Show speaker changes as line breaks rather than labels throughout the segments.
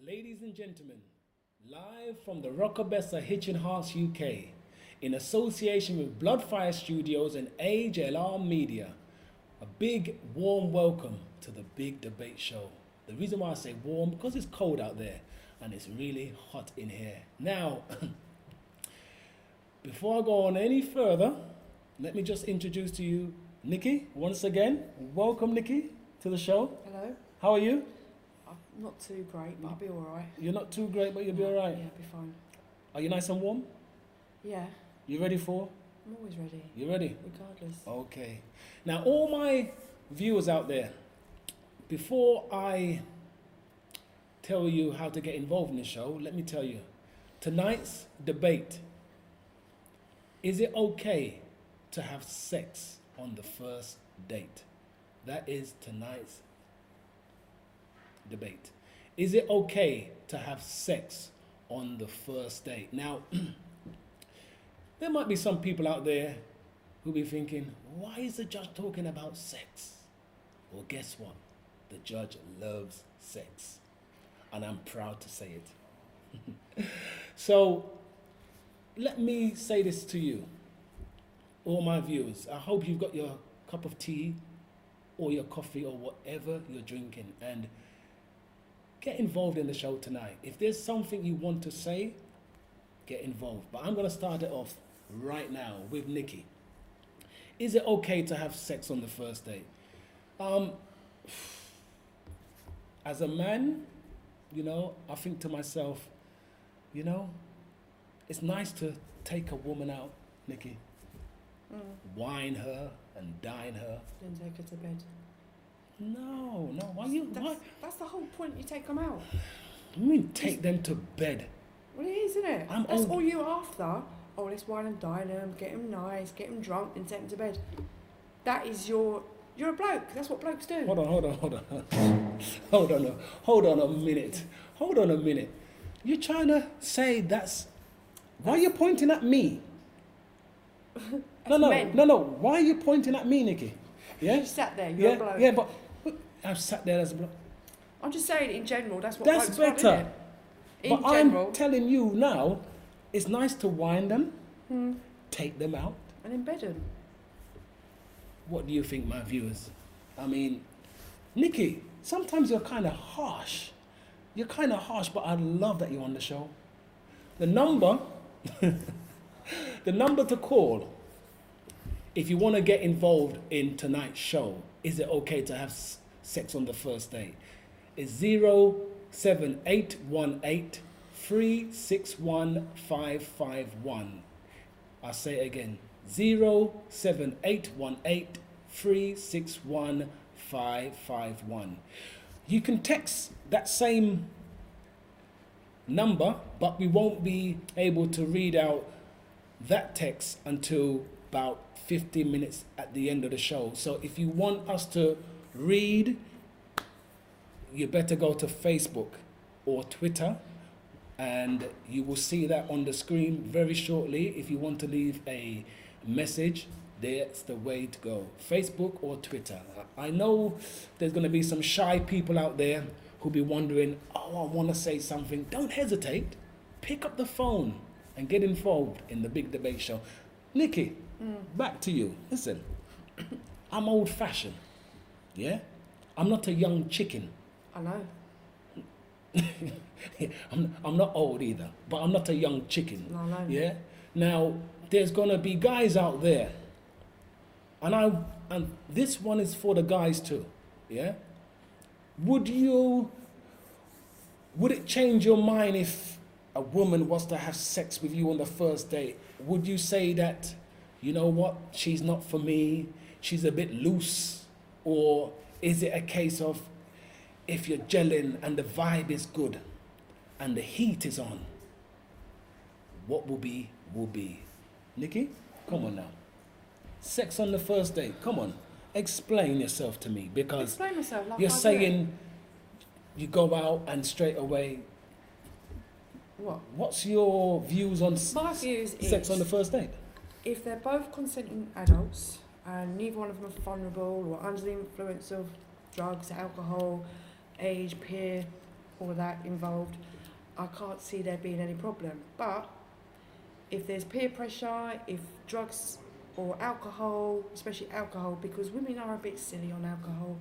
Ladies and gentlemen, live from the Rockabessa Hitchin Hearts UK, in association with Bloodfire Studios and AJLR Media, a big warm welcome to the Big Debate Show. The reason why I say warm, because it's cold out there and it's really hot in here. Now, before I go on any further, let me just introduce to you Nikki once again. Welcome, Nikki, to the show.
Hello.
How are you?
I'm not too great, but I'll be all right.
You're not too great, but you'll be all right.
Yeah, I'll be fine.
Are you nice and warm?
Yeah,
You ready for?
I'm always ready,
You ready?
regardless.
Okay. Now, all my viewers out there, before I tell you how to get involved in the show, let me tell you, tonight's debate, is it okay to have sex on the first date? That is tonight's debate. Is it okay to have sex on the first date? Now, there might be some people out there who'll be thinking, why is the judge talking about sex? Well, guess what? The judge loves sex. And I'm proud to say it. So, let me say this to you, all my viewers. I hope you've got your cup of tea or your coffee or whatever you're drinking, and get involved in the show tonight. If there's something you want to say, get involved. But I'm going to start it off right now with Nikki. Is it okay to have sex on the first date? As a man, I think to myself, it's nice to take a woman out, Nikki, wine her and dine her.
Then take her to bed.
No, why?
That's the whole point, you take them out.
You mean take them to bed?
Well, it is, isn't it?
I'm
That's
old.
all you're after. Oh, let's wine and dine them, get them nice, get them drunk, and take them to bed. That is you're a bloke. That's what blokes do.
Hold on. Hold on a minute. You're trying to say that's... Why are you pointing at me? No. Why are you pointing at me, Nikki? Yeah?
You sat there, you're a bloke.
Yeah, but I've sat there as a bloke.
I'm just saying, in general, that's what
That's
blokes want,
better.
isn't it? In
But
general.
I'm telling you now, it's nice to wine them, take them out.
And in bed them.
What do you think, my viewers? I mean, Nikki, sometimes you're kind of harsh. But I love that you're on the show. The number to call if you want to get involved in tonight's show, is it okay to have sex on the first date, is 07818 361 551. I'll say it again, 07818 361 551. You can text that same number, but we won't be able to read out that text until about 15 minutes at the end of the show. So if you want us to read, you better go to Facebook or Twitter, and you will see that on the screen very shortly. If you want to leave a message, that's the way to go. Facebook or Twitter. I know there's going to be some shy people out there who'll be wondering, I want to say something. Don't hesitate. Pick up the phone and get involved in the Big Debate Show. Nikki, back to you. Listen, I'm old-fashioned, yeah? I'm not a young chicken.
I know.
I'm not old either, but I'm not a young chicken.
No, I know.
Yeah. Now, there's gonna be guys out there, and this one is for the guys too. Yeah. Would it change your mind if a woman was to have sex with you on the first date? Would you say that, you know what, she's not for me, she's a bit loose? Or is it a case of, if you're gelling and the vibe is good and the heat is on, what will be, will be? Nikki, come on now. Sex on the first date, come on. Explain yourself to me, because
Explain myself, like
you're
I do.
saying you go out and straight away.
What?
What's your views on
My views
sex
is,
on the first date?
if they're both consenting adults and neither one of them are vulnerable or under the influence of drugs, alcohol, age, peer all of that involved, I can't see there being any problem. But if there's peer pressure, if drugs or alcohol, especially alcohol, because women are a bit silly on alcohol.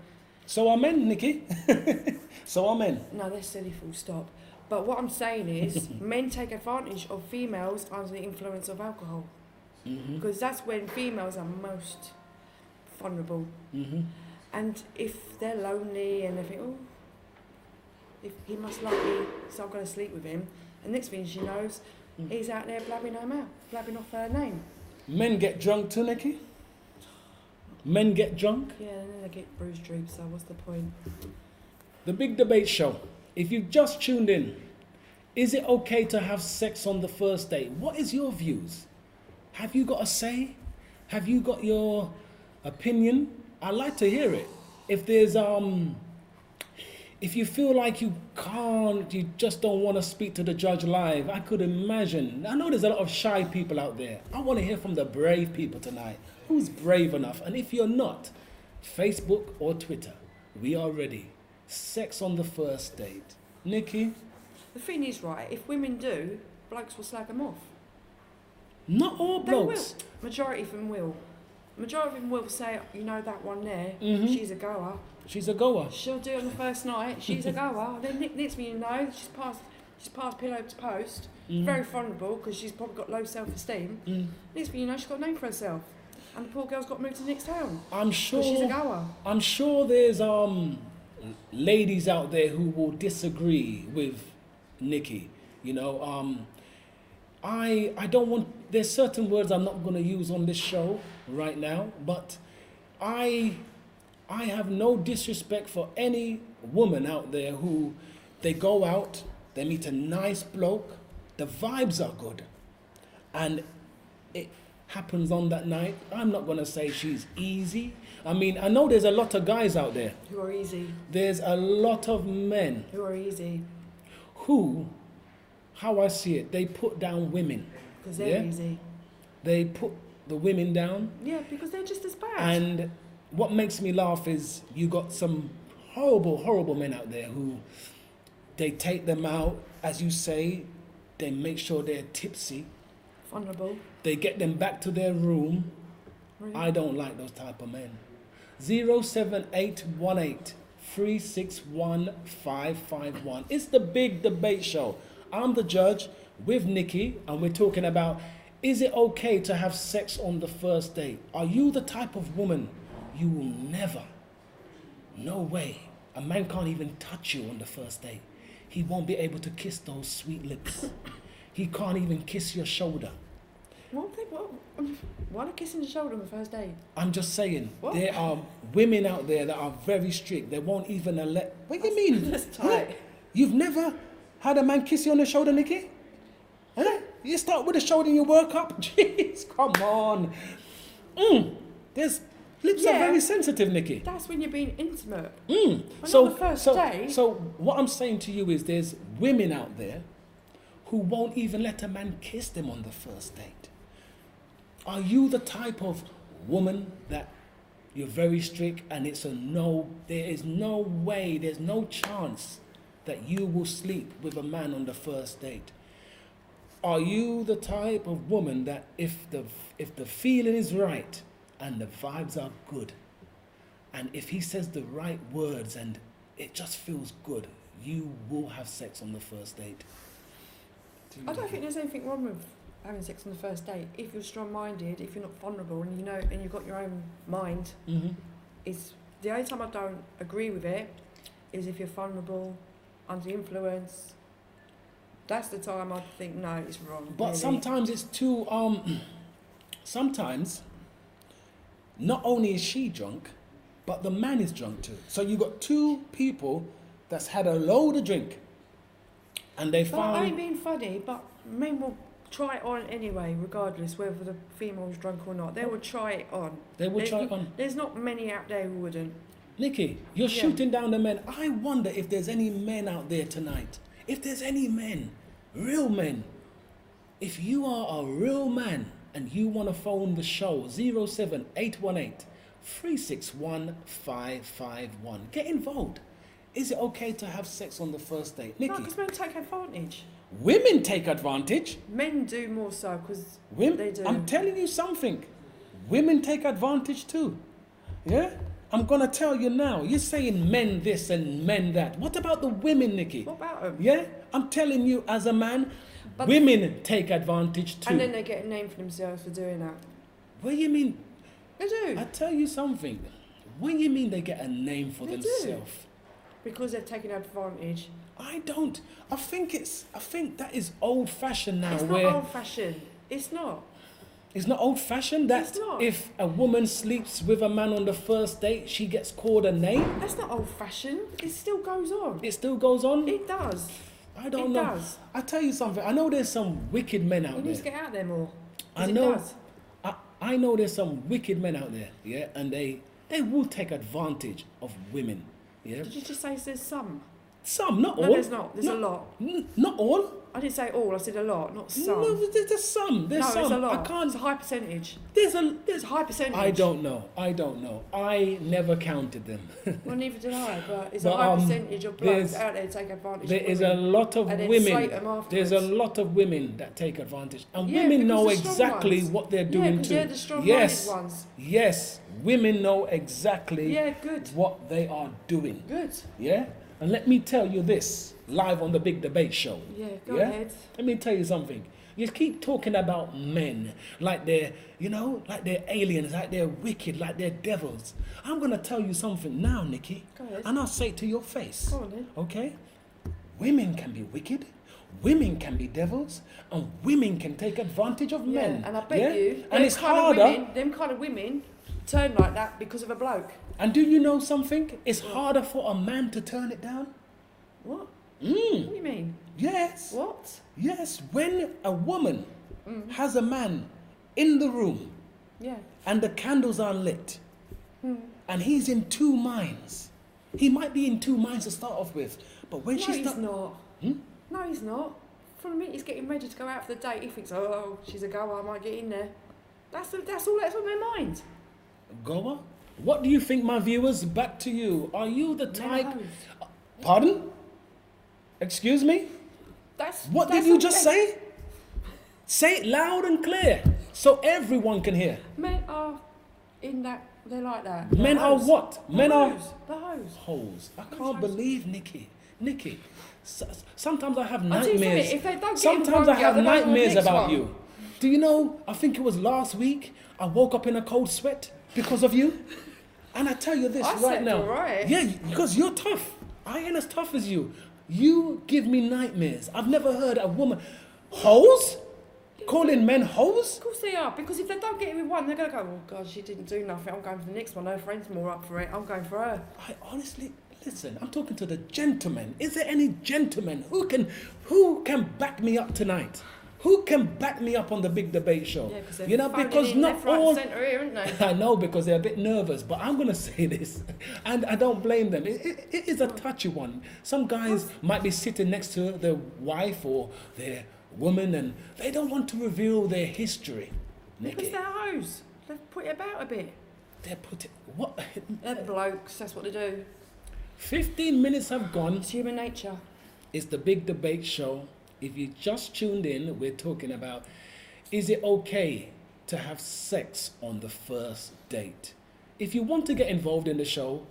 So are men, Nikki. So are men.
No, they're silly, full stop. But what I'm saying is, men take advantage of females under the influence of alcohol.
Mm-hmm.
Because that's when females are most vulnerable.
Mm-hmm.
And if they're lonely and they think, oh, if he must like me, so I'm going to sleep with him. And next thing she knows, he's out there blabbing her mouth, blabbing off her name.
Men get drunk too, Nikki? Men get drunk?
Yeah, and then they get bruised droops, so what's the point?
The Big Debate Show. If you've just tuned in, is it okay to have sex on the first date? What is your views? Have you got a say? Have you got your opinion? I'd like to hear it. If there's if you feel like you can't, you just don't want to speak to the judge live, I could imagine. I know there's a lot of shy people out there. I want to hear from the brave people tonight. Who's brave enough? And if you're not, Facebook or Twitter, we are ready. Sex on the first date. Nikki?
The thing is, right, if women do, blokes will slag them off.
Not all
They
blokes.
will. Majority of them will. Majority of them will say, you know that one there,
Mhm.
she's a goer.
She's a goer.
She'll do it on the first night, she's a goer. Then next thing you know, she's passed pillow to post. Very vulnerable because she's probably got low self-esteem. Next thing you know, she's got a name for herself. And the poor girl's got moved to the next town.
I'm
Because she's a
sure.
goer.
I'm sure there's ladies out there who will disagree with Nikki. You know, I don't want. There's certain words I'm not going to use on this show right now, but I have no disrespect for any woman out there who they go out, they meet a nice bloke, the vibes are good, and it happens on that night. I'm not going to say she's easy. I mean, I know there's a lot of guys out there.
Who are easy.
There's a lot of men
Who are easy.
who, how I see it, they put down women.
Because they're
Yeah?
easy.
They put the women down.
Yeah, because they're just as bad.
And what makes me laugh is you got some horrible, horrible men out there who they take them out, as you say, they make sure they're tipsy.
Vulnerable.
They get them back to their room.
Really.
I don't like those type of men. 07818 361 551. It's the Big Debate Show. I'm the judge with Nikki, and we're talking about, is it okay to have sex on the first date? Are you the type of woman you will never, no way, a man can't even touch you on the first date. He won't be able to kiss those sweet lips. He can't even kiss your shoulder.
Why not kissing the shoulder on the first date?
I'm just saying,
What?
there are women out there that are very strict. They won't even let. What do you mean?
That's tight.
You've never had a man kiss you on the shoulder, Nikki? Huh? You start with the shoulder and you work up? Jeez, come on. There's lips are
Yeah.
very sensitive, Nikki.
That's when you're being intimate.
Mm.
But
So,
not the first
so,
date.
so what I'm saying to you is there's women out there who won't even let a man kiss them on the first date. Are you the type of woman that you're very strict and it's a no, there is no way, there's no chance that you will sleep with a man on the first date? Are you the type of woman that if the feeling is right and the vibes are good, and if he says the right words and it just feels good, you will have sex on the first date?
I don't think there's anything wrong with having sex on the first date if you're strong-minded, if you're not vulnerable, and you know, and you've got your own mind.
Mm-hmm.
Is the only time I don't agree with it is if you're vulnerable, under influence. That's the time I think no, it's wrong.
But
really.
sometimes it's too, sometimes not only is she drunk, but the man is drunk too. So you got two people that's had a load of drink and they
But I ain't
found,
being funny, but men will try it on anyway, regardless whether the female's drunk or not. They will try it on.
they will try it on.
There's not many out there who wouldn't.
Nikki, you're
Yeah.
shooting down the men. I wonder if there's any men out there tonight. If there's any men, real men. If you are a real man and you want to phone the show, 07818 361 551. Get involved. Is it okay to have sex on the first date?
No,
Nikki,
because men take advantage.
women take advantage.
Men do more so because
Women,
they do.
I'm telling you something. Women take advantage too. Yeah? I'm going to tell you now. You're saying men this and men that. What about the women, Nikki?
What about them?
Yeah? I'm telling you as a man,
But-
women take advantage too.
And then they get a name for themselves for doing that.
What do you mean?
They do.
I tell you something. What do you mean they get a name for
They do.
themselves?
Because they're taking advantage.
I don't. I think that is old fashioned now.
It's not
where
old fashioned. It's not.
It's not old fashioned that
It's not.
if a woman sleeps with a man on the first date, she gets called a name.
That's not old fashioned. It still goes on.
It still goes on.
It does.
I don't
it
know.
does.
I tell you something. I know there's some wicked men out
You need to
there.
get out there more.
I
'Cause
know.
It does.
I know there's some wicked men out there. Yeah, and they will take advantage of women. Yeah,
Did you just say there's some?
some, not
No,
all.
there's not. There's a lot.
Not all.
I didn't say all. I said a lot, not some.
No, there's some. There's
no,
some.
it's a lot.
I can't.
It's a high percentage.
There's
It's a high percentage.
I don't know. I never counted them.
Well, neither did I, but it's
But,
a high percentage of blokes
there's-
out there to take advantage
There
of
is
women.
a lot of
And then slate
women.
them afterwards.
There's a lot of women that take advantage, and
Yeah,
women
because
know
the strong
exactly
ones.
what they're
Yeah,
doing
because
too.
they're the strong-minded
Yes,
ones.
yes, women know exactly
Yeah, good.
what they are doing.
Good.
Yeah, and let me tell you this, live on the Big Debate Show.
Yeah, go
Yeah?
ahead.
Let me tell you something. You keep talking about men like they're, like they're aliens, like they're wicked, like they're devils. I'm going to tell you something now, Nikki.
Go ahead.
And I'll say it to your face.
Go on then.
Okay? Women can be wicked, women can be devils, and women can take advantage of men.
Yeah, and I bet
yeah?
you,
And it's harder.
them kind of women turn like that because of a bloke.
And do you know something? It's harder for a man to turn it down.
What?
Mm.
What do you mean?
Yes.
What?
Yes. When a woman has a man in the room
Yeah.
and the candles are lit and he's in two minds, he might be in two minds to start off with, but when
No,
she's
he's not.
Hmm?
No, he's not. From the minute he's getting ready to go out for the date, he thinks, oh, she's a goer, I might get in there. That's all that's on their mind.
Goer, what do you think, my viewers? Back to you. Are you the type?
No.
Pardon? Excuse me? What did
that's
you
all
just
they-
say? Say it loud and clear so everyone can hear.
Men are in that, they're like that.
Men
They're
are
hoes.
what?
They're
Men are
hoes. They're hoes.
hoes. I can't
hoes?
believe Nikki. Sometimes I have
I'll tell you
nightmares.
something, if they don't get in
Sometimes
one
I
girl,
have
they don't want the
nightmares
next
about
one.
you. Do you know? I think it was last week. I woke up in a cold sweat because of you. And I tell you this
I
right
slept
now.
all right.
Yeah, because you're tough. I ain't as tough as you. You give me nightmares. I've never heard a woman hoes calling men hoes.
Of course they are, because if they don't get it with one, they're going to go, oh God, she didn't do nothing, I'm going for the next one, her friend's more up for it, I'm going for her.
I honestly listen. I'm talking to the gentlemen. Is there any gentlemen who can back me up tonight? Who can back me up on the Big Debate Show?
Yeah, because they're
because
phoning in
not
left, right,
all.
and centre here, aren't they?
I know, because they're a bit nervous, but I'm going to say this, and I don't blame them. It is a touchy one. Some guys might be sitting next to their wife or their woman, and they don't want to reveal their history.
Because
Nikki,
they're hoes. They've put it about a bit.
they're putting what?
They're blokes, that's what they do.
15 minutes have gone.
It's human nature.
It's the Big Debate Show. If you just tuned in, we're talking about, is it okay to have sex on the first date? If you want to get involved in the show,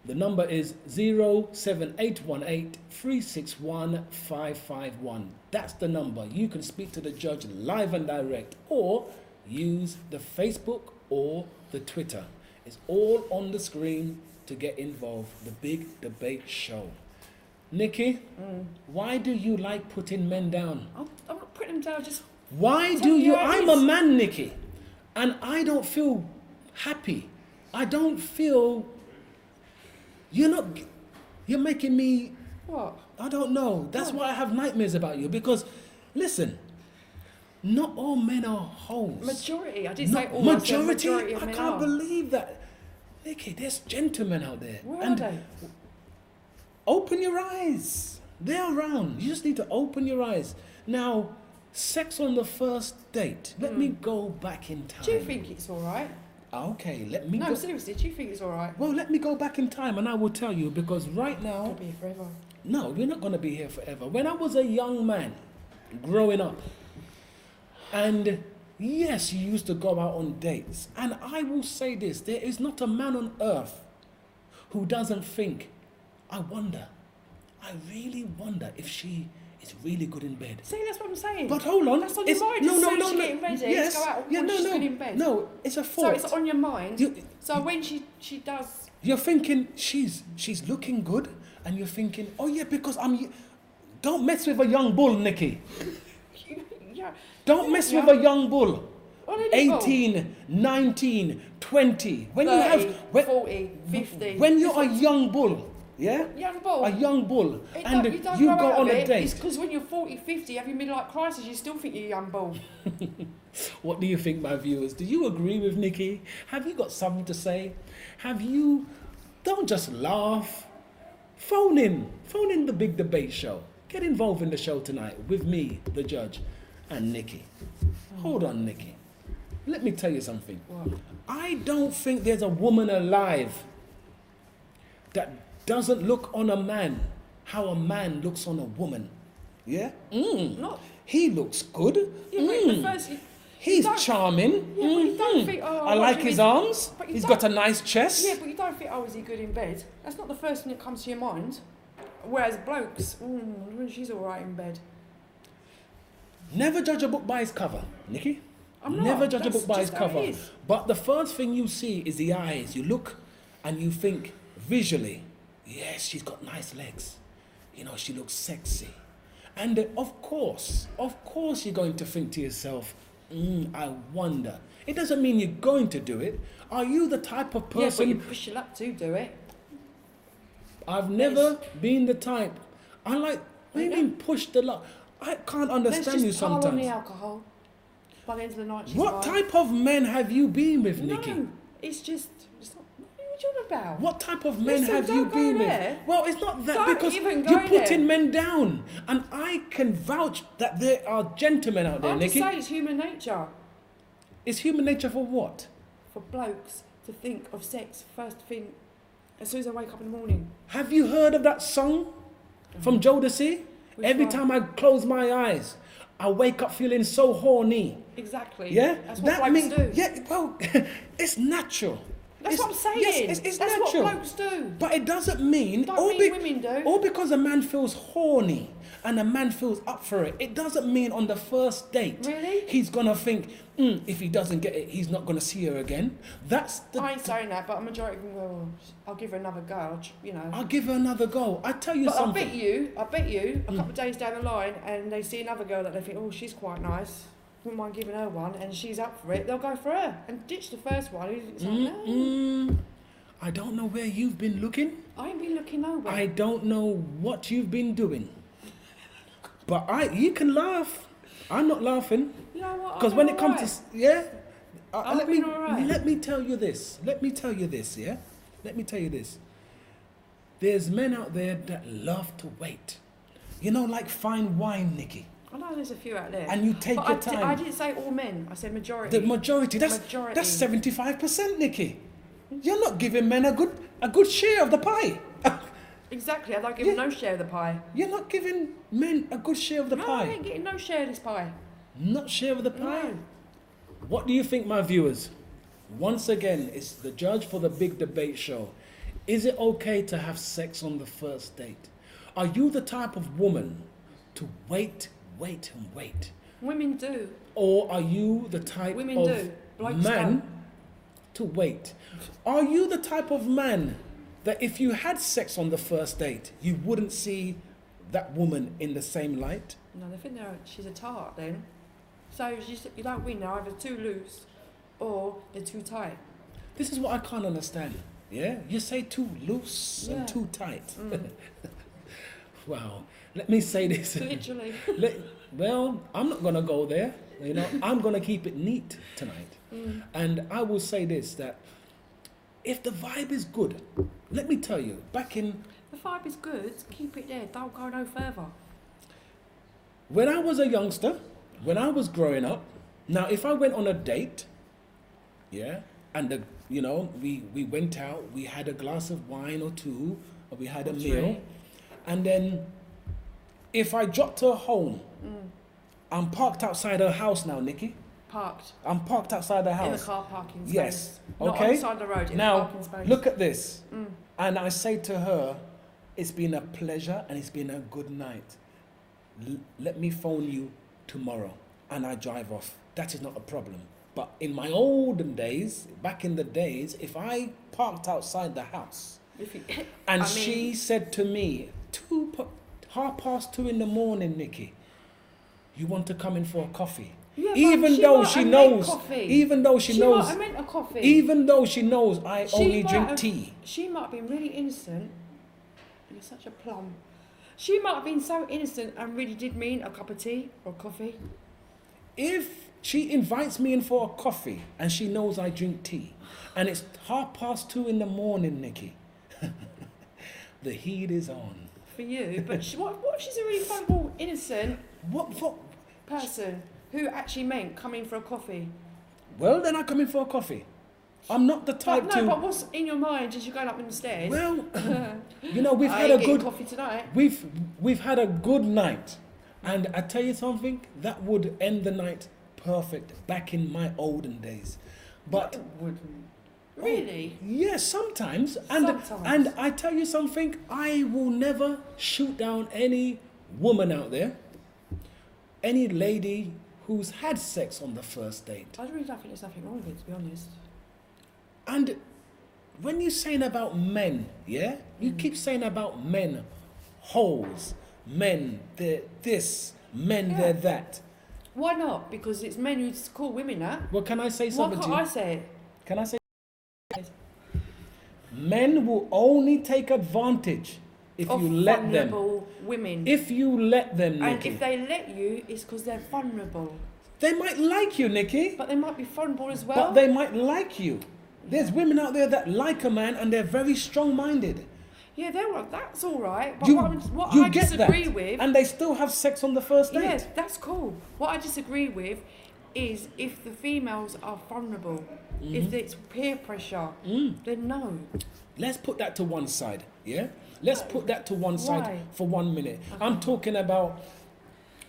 the number is 07818 361 551. That's the number. You can speak to the judge live and direct, or use the Facebook or the Twitter. It's all on the screen to get involved. The Big Debate Show. Nikki, why do you like putting men down?
I'm not putting them down, just
Why
Tell
do
me
you?
how it
I'm a
is.
man, Nikki, and I don't feel happy. I don't feel. You're making me.
what?
I don't know. That's why I have nightmares about you. Because, listen, not all men are hoes.
Majority, I didn't
No-
say all, I said
majority.
majority of
I
men
can't
are.
believe that, Nikki. There's gentlemen out there.
Where
And
are they?
Open your eyes. They're around. You just need to open your eyes. Now, sex on the first date. Let me go back in time.
Do you think it's alright?
Okay, let me
No,
go.
seriously, do you think it's all right?
Well, let me go back in time and I will tell you, because right now,
I'll be here forever.
no, we're not going to be here forever. When I was a young man, growing up, and yes, you used to go out on dates. And I will say this, there is not a man on earth who doesn't think, I really wonder if she is really good in bed.
See, that's what I'm saying.
But hold on.
That's on your mind. As soon as she's getting ready
Yes.
to go out,
Yeah,
she's
no,
good in bed.
no, it's a
So
fault.
it's on your mind.
You-
So when she does...
You're thinking she's looking good, and you're thinking, oh yeah, because don't mess with a young bull, Nikki.
Yeah.
Don't mess with a young bull.
On any ball.
18, 19, 20. When
30,
you have
40, 50.
when you're a young bull, yeah?
Young bull.
A young bull,
It
and
don't- don't
you
grow
go
out
on
of
a
it.
date.
It's because when you're 40, 50, having midlife crisis, you still think you're a young bull.
What do you think, my viewers? Do you agree with Nikki? Have you got something to say? Don't just laugh. Phone in the Big Debate Show. Get involved in the show tonight with me, the judge, and Nikki. Hold on, Nikki. Let me tell you something.
What?
I don't think there's a woman alive that doesn't look on a man how a man looks on a woman. Yeah?
Not...
He looks good.
Yeah, but the first...
He's
don't-
charming.
Yeah, but you don't think, oh,
I
what
like
do you
his
mean?
arms.
But you
He's
don't-
got a nice chest.
Yeah, but you don't think, oh, is he good in bed? That's not the first thing that comes to your mind. Whereas blokes, she's all right in bed.
Never judge a book by its cover, Nikki.
I'm not.
Never judge a
That's
book by its
just how it
cover.
is.
But the first thing you see is the eyes. You look and you think visually, yes, she's got nice legs. You know, she looks sexy. And of course, you're going to think to yourself, I wonder. It doesn't mean you're going to do it. Are you the type of
Yeah, but
person...
you push your luck to do it.
I've never been the type. I like... What do you mean push the luck? I can't understand you
Let's just pile on the
sometimes.
alcohol. By the end of the night, she's
What
fine.
type of men have you been with, Nikki?
No, it's just... It's not, what are you talking about?
What type of men
Listen,
have you
don't go
been
there.
with? Well, it's not that
Don't
because
even go
you're putting
there.
men down. And I can vouch that there are gentlemen out there,
I'm just
Nikki.
saying it's human nature
It's human nature for what?
for blokes to think of sex first thing as soon as I wake up in the morning.
Have you heard of that song from Jodeci?
Which
Every
one?
time I close my eyes, I wake up feeling so horny.
Exactly.
Yeah?
That's what blokes do.
Yeah, well, it's natural.
That's what I'm saying.
Yes, it's
That's
natural.
what blokes do.
But it doesn't mean,
Don't mean women do.
or because a man feels horny and a man feels up for it, it doesn't mean on the first date
Really?
he's gonna think, if he doesn't get it, he's not gonna see her again. That's the.
I ain't saying that, but a majority of them go, I'll give her another go,
I'll give her another go. I tell you
But
something.
I bet you, a couple of days down the line, and they see another girl that they think, oh, she's quite nice, wouldn't mind giving her one, and she's up for it, they'll go for her and ditch the first one. It's like, no,
I don't know where you've been looking.
I ain't been looking nowhere.
I don't know what you've been doing. But you can laugh. I'm not laughing.
You know what?
Because when it comes to
I've
let
been alright.
let me tell you this. Let me tell you this. Yeah, let me tell you this. There's men out there that love to wait. You know, like fine wine, Nikki.
I know there's a few out there.
And you take
but
your
I
time.
I didn't say all men. I said majority.
The majority. That's 75%, Nikki. You're not giving men a good share of the pie.
Exactly. I don't give them no share of the pie.
You're not giving men a good share of the
No,
pie.
I ain't getting no share of this pie.
Not share of the pie.
No.
What do you think, my viewers? Once again, it's the judge for the Big Debate Show. Is it okay to have sex on the first date? Are you the type of woman to wait and wait?
Women do.
Or are you the type
Women
of
do. Blokes
man
don't.
to wait? Are you the type of man that if you had sex on the first date, you wouldn't see that woman in the same light?
No, they think she's a tart then. So you don't win. They're either too loose or they're too tight.
This is what I can't understand. Yeah? You say too loose and too tight. Wow. Let me say this.
Literally.
Well, I'm not going to go there. You know, I'm going to keep it neat tonight. And I will say this, that if the vibe is good, let me tell you, back in...
The vibe is good. Keep it there. Don't go no further.
When I was a youngster, when I was growing up, now if I went on a date, yeah, and we went out, we had a glass of wine or two, or we had a meal,
Three.
and then if I dropped her home, I'm parked outside her house now, Nikki.
Parked.
I'm parked outside her house.
In the car parking space.
Yes.
Not
Okay.
on the side of the road, in the
Now,
parking space.
look at this. And I say to her, it's been a pleasure and it's been a good night. Let me phone you tomorrow. And I drive off. That is not a problem. But in my olden days, back in the days, if I parked outside the house and she said to me, 2:30 in the morning, Nikki, you want to come in for a coffee?
Yeah,
even though she knows, even though she knows,
might have meant a coffee.
even though she knows I only drink tea.
She might have been really innocent. You're such a plum. She might have been so innocent and really did mean a cup of tea or coffee.
If she invites me in for a coffee and she knows I drink tea, and it's 2:30 in the morning, Nikki, the heat is on.
For you, but what if she's a really vulnerable, innocent
What?
person who actually meant come in for a coffee?
Well, then I come in for a coffee. I'm not the type
But
to.
but what's in your mind as you're going up the stairs?
Well, we've
I
had
ain't
a
getting
good.
coffee tonight.
We've had a good night, and I tell you something, that would end the night perfect back in my olden days. But
It wouldn't. Really?
yes, sometimes.
Sometimes.
And I tell you something, I will never shoot down any woman out there, any lady who's had sex on the first date.
I really don't think there's nothing wrong with it, to be honest.
And when you're saying about men, yeah, you keep saying about men, holes, men, they're this, men, they're that.
Why not? Because it's men who call women that.
Well, can I say
Why
something
can't
to you?
I say it?
Can I say? Men will only take advantage if
Of
you let them.
vulnerable women.
If you let them,
And
Nikki.
if they let you, it's because they're vulnerable.
They might like you, Nikki,
But they might be vulnerable as well.
but they might like you. There's women out there that like a man and they're very strong-minded.
Yeah, that's all right. But
You,
what
you
I
get
disagree
that,
with,
and they still have sex on the first date.
yeah, that's cool. What I disagree with is if the females are vulnerable, if it's peer pressure, then no.
Let's put that to one side, yeah? Let's put that to one side
Why?
for 1 minute. I'm talking about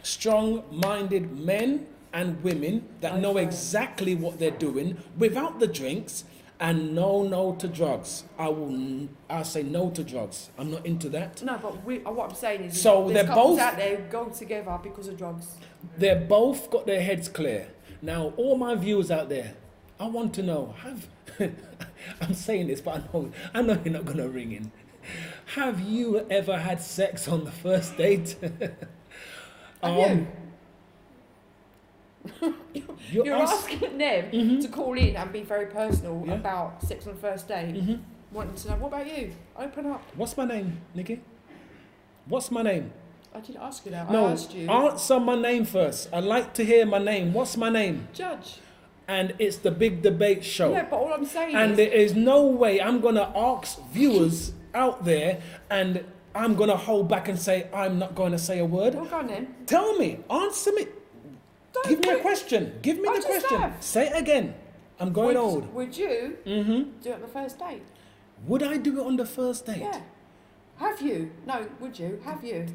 strong-minded men and women that know
Okay.
exactly what they're doing without the drinks, and no to drugs. I'll say no to drugs. I'm not into that.
No, but what I'm saying is,
So
there's
they're
couples
both-
out there who go together because of drugs.
They're both got their heads clear. Now, all my viewers out there, I want to know, I'm saying this, but I know you're not going to ring in. Have you ever had sex on the first date?
Have you? You're
ask-
asking them to call in and be very personal
Yeah.
about sex on the first date. Wanting to know, what about you? Open up.
What's my name, Nikki? What's my name?
I didn't ask you that.
No,
I asked you.
answer my name first. I'd like to hear my name. What's my name?
Judge.
And it's the big debate show.
Yeah, but all I'm saying
And
is...
there is no way I'm going to ask viewers out there and I'm going to hold back and say, I'm not going to say a word.
Well, go on then.
Tell me, answer me.
Don't
Give me a
do-
question. Give me
I
the
just
question.
have.
Say it again. I'm going old.
Would you do it on the first date?
Would I do it on the first date?
Yeah. Have you? No, would you? Have you?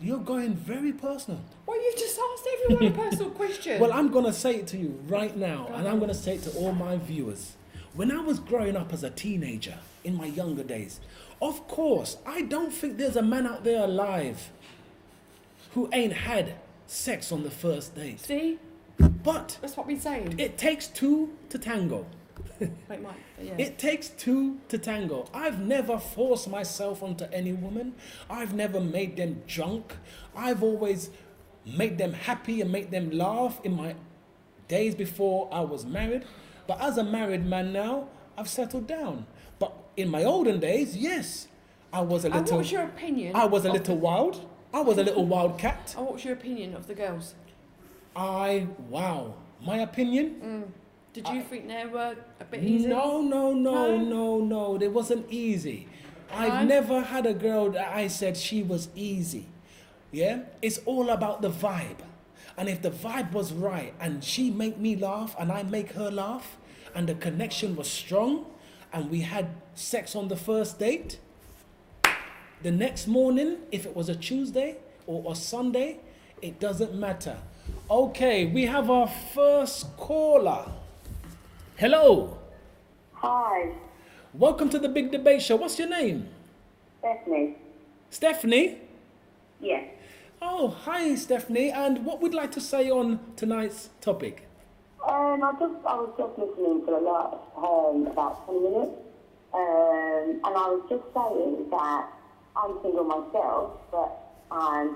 You're going very personal.
Well, you just asked everyone a personal question.
Well, I'm going to say it to you right now, and I'm going to say it to all my viewers. When I was growing up as a teenager, in my younger days, of course, I don't think there's a man out there alive who ain't had sex on the first date.
See?
But
That's what we're saying.
it takes two to tango.
Wait, Mike. Yeah.
It takes two to tango. I've never forced myself onto any woman. I've never made them drunk. I've always made them happy and made them laugh in my days before I was married. But as a married man now, I've settled down. But in my olden days, yes, I was a
And what
little.
was your opinion?
I was a
of
little wild. I was a little wild cat.
And what was your opinion of the girls?
Wow. My opinion?
Did you think they were a bit easy?
No. It wasn't easy. I've never had a girl that I said she was easy. Yeah? It's all about the vibe. And if the vibe was right and she make me laugh and I make her laugh, and the connection was strong and we had sex on the first date, the next morning, if it was a Tuesday or a Sunday, it doesn't matter. Okay, we have our first caller. Hello.
Hi,
Welcome to the Big Debate Show. What's your name?
Stephanie.
Stephanie?
Yes.
Oh, hi Stephanie. And what would you like to say on tonight's topic?
I was just listening to a lot, about 20 minutes, and I was just saying that I'm single myself, but I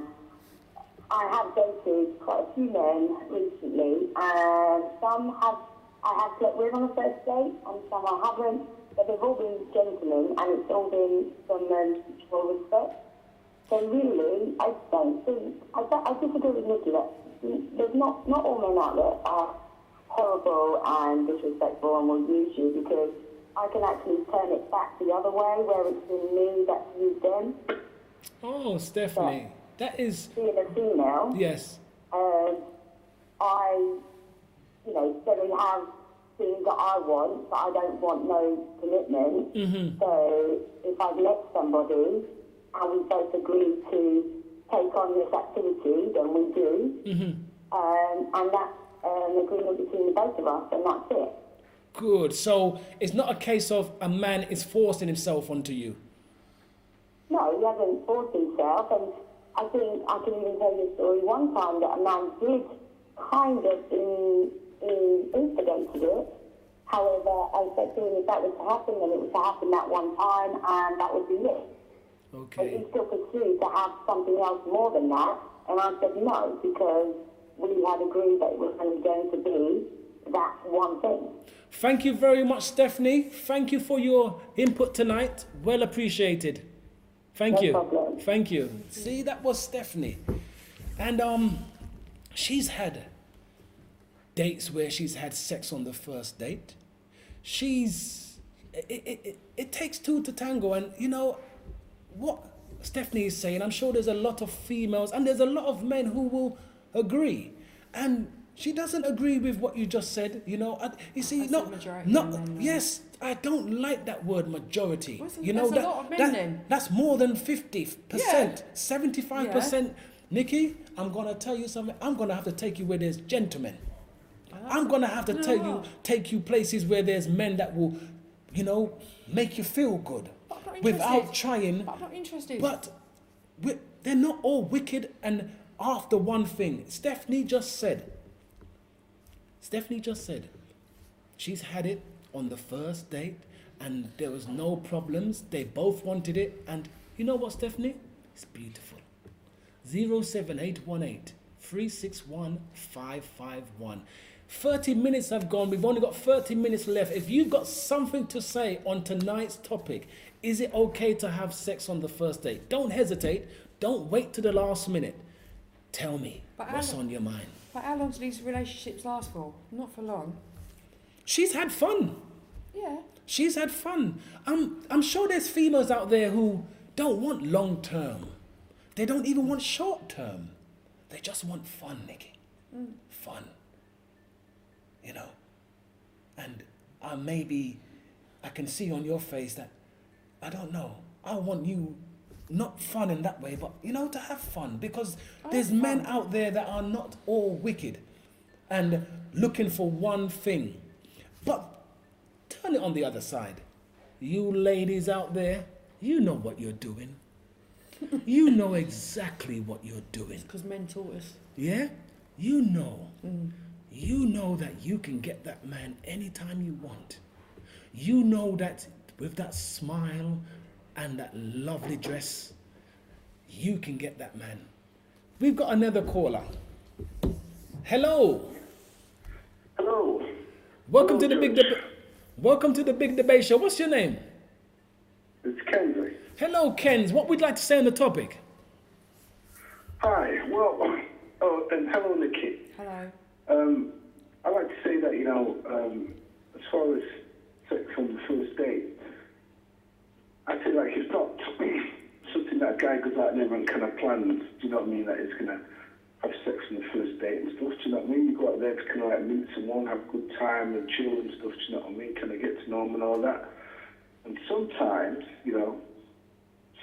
have dated quite a few men recently, and I have slept with on the first date, and some I haven't, but they've all been gentlemen, and it's all been from mutual respect. So really, I don't think, I disagree with Nikki that there's not all men out there are horrible and disrespectful and will use you, because I can actually turn it back the other way, where it's been me that's used them.
Oh, Stephanie, that is...
Being a female,
Yes.
I, certainly have things that I want, but I don't want no commitment.
Mm-hmm.
So if I've met somebody and we both agree to take on this activity, then we do.
Mm-hmm.
And that's an agreement between the both of us, and that's it.
Good. So it's not a case of a man is forcing himself onto you.
No, he hasn't forced himself, and I think I can even tell you a story one time that a man did kind of instigated it. However, I said to him if that was to happen, then it was to happen that one time, and that would be it. But
Okay.
he still pursued to have something else more than that, and I said no, because we had agreed that it was only going to be that one thing.
Thank you very much, Stephanie. Thank you for your input tonight. Well appreciated. Thank
No
you.
problem.
Thank you. See, that was Stephanie. And she's had dates where she's had sex on the first date. It takes two to tango, and you know what Stephanie is saying, I'm sure there's a lot of females and there's a lot of men who will agree. And she doesn't agree with what you just said, you know. You see,
That's
not,
the majority
not,
of men, though.
yes, I don't like that word majority.
Well,
You know,
that's a lot of men then.
that's more than 50%,
Yeah.
75%. Nikki, I'm gonna tell you something. I'm gonna have to take you where there's gentlemen. I'm gonna have to take you places where there's men that will, you know, make you feel good
But I'm not
without
interested.
trying.
But I'm not interested.
But they're not all wicked and after one thing. Stephanie just said she's had it on the first date and there was no problems. They both wanted it, and you know what, Stephanie? It's beautiful. 07818 361 551. 30 minutes have gone. We've only got 30 minutes left. If you've got something to say on tonight's topic, is it okay to have sex on the first date? Don't hesitate. Don't wait to the last minute. Tell me what's on your mind.
But how long do these relationships last for? Not for long.
She's had fun.
Yeah.
She's had fun. I'm sure there's females out there who don't want long term. They don't even want short term. They just want fun, Nikki. Fun. You know. And maybe I can see on your face that, I don't know, I want you, not fun in that way, but, you know, to have fun. Because there's men out there that are not all wicked and looking for one thing. But turn it on the other side. You ladies out there, you know what you're doing. You know exactly what you're doing.
Because men taught us.
Yeah? You know. You know that you can get that man anytime you want. You know that with that smile and that lovely dress, you can get that man. We've got another caller. Hello.
Hello.
Welcome to the Big Debate Show. What's your name?
It's Kenzie.
Hello, Kens. What would you like to say on the topic?
Hi. Well, and hello, Nikki.
Hello.
I'd like to say that, as far as sex on the first date, I feel like it's not something that a guy goes out there and kind of plans, do you know what I mean, that is going to have sex on the first date and stuff, do you know what I mean? You go out there to kind of like meet someone, have a good time and chill and stuff, do you know what I mean? Kind of get to know them and all that. And sometimes, you know,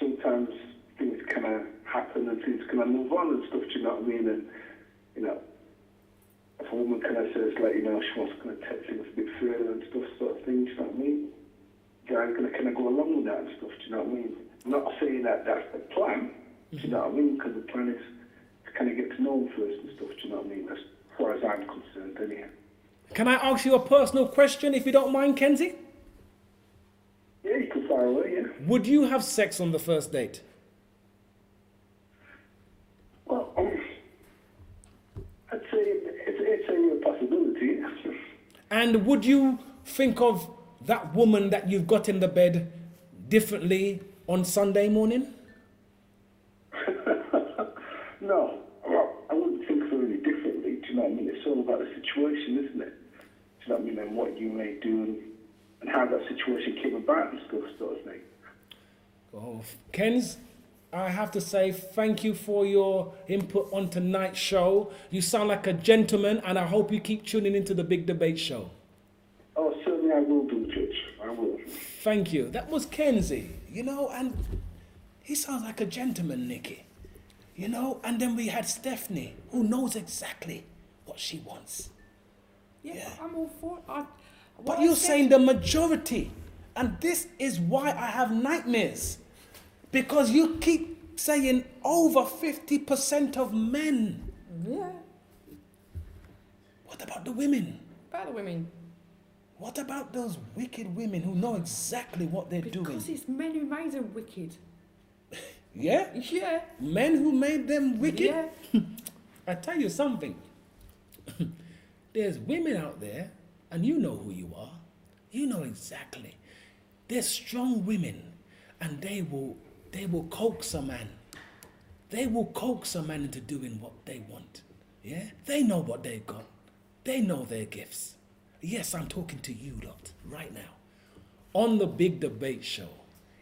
sometimes things kind of happen and things kind of move on and stuff, do you know what I mean? And, you know, if a woman kind of says, like, you know, she wants to kind of take things a bit further and stuff, sort of thing, do you know what I mean? Guys going to kind of go along with that and stuff, do you know what I mean? I'm not saying that that's the plan, do you know what I mean? Because the plan is to kind of get to know them first and stuff, do you know what I mean? As far as I'm concerned, anyhow.
Can I ask you a personal question, if you don't mind, Kenzie?
Yeah, you can fire away, yeah.
Would you have sex on the first date?
Well, I'd say it's a possibility.
And would you think of that woman that you've got in the bed differently on Sunday morning?
No, well, I wouldn't think so really differently, do you know what I mean? It's all about the situation, isn't it? Do you know what I mean? And what you may do and how that situation came about and stuff, sort of thing.
Oh, Kenz, I have to say thank you for your input on tonight's show. You sound like a gentleman, and I hope you keep tuning into the Big Debate Show.
Oh, certainly I will do, Judge. I will.
Thank you. That was Kenzie, you know, and he sounds like a gentleman, Nikki. You know, and then we had Stephanie, who knows exactly what she wants.
Yeah, I'm all for it.
But you're saying the majority, and this is why I have nightmares. Because you keep saying over 50% of men.
Yeah.
What about the women?
About the women.
What about those wicked women who know exactly what they're doing?
Because it's men who made them wicked.
Yeah?
Yeah.
Men who made them wicked?
Yeah.
I tell you something. There's women out there, and you know who you are. You know exactly. There's strong women, and they will coax a man. They will coax a man into doing what they want. Yeah? They know what they got. They know their gifts. Yes, I'm talking to you lot right now. On the Big Debate Show.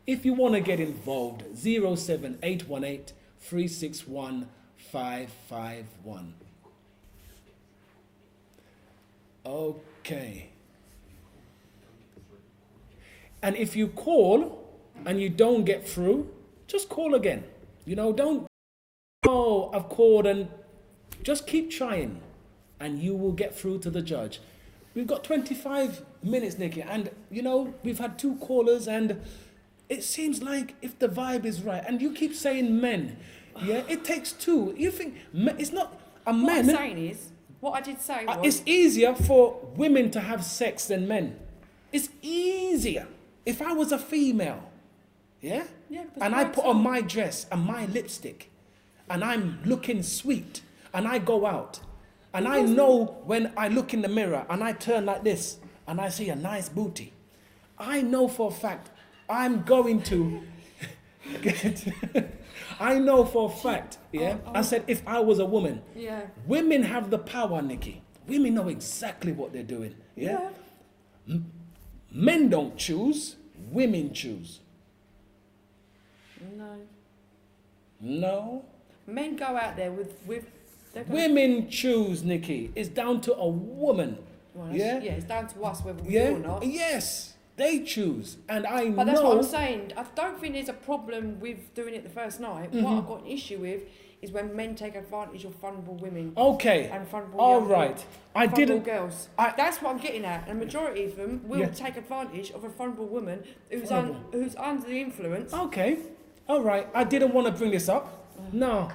If you want to get involved, 07818 361 551. Okay. And if you call and you don't get through, just call again. You know, don't, oh, I've called, and just keep trying and you will get through to the judge. We've got 25 minutes, Nikki, and you know, we've had 2 callers, and it seems like if the vibe is right, and you keep saying men, yeah, it takes 2. You think it's not a man.
What I'm saying is, what I did say was...
It's easier for women to have sex than men. It's easier. If I was a female, yeah? And I put on my dress and my lipstick, and I'm looking sweet, and I go out, and I know when I look in the mirror and I turn like this and I see a nice booty, I know for a fact I'm going to I know for a fact, yeah? I said if I was a woman,
Yeah.
women have the power, Nikki. Women know exactly what they're doing, yeah? Men don't choose, women choose.
No.
No.
Men go out there with
Women choose, Nikki. It's down to a woman.
Well,
yeah?
Yeah, it's down to us whether we
Yeah?
do or not.
Yes, they choose. And I know...
But that's what I'm saying. I don't think there's a problem with doing it the first night.
Mm-hmm.
What I've got an issue with is when men take advantage of vulnerable women.
Okay.
And vulnerable
All
young
right. I
vulnerable
didn't...
girls. That's what I'm getting at. And the majority of them will take advantage of a vulnerable woman who's under the influence.
Okay. All right. I didn't want to bring this up. No.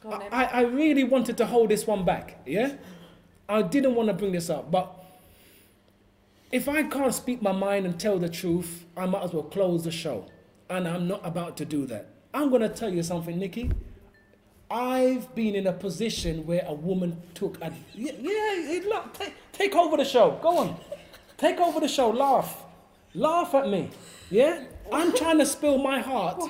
Go on then.
I really wanted to hold this one back, yeah? I didn't want to bring this up, but if I can't speak my mind and tell the truth, I might as well close the show. And I'm not about to do that. I'm going to tell you something, Nikki. I've been in a position where a woman took... take over the show. Go on. Take over the show. Laugh. Laugh at me. Yeah? I'm trying to spill my heart.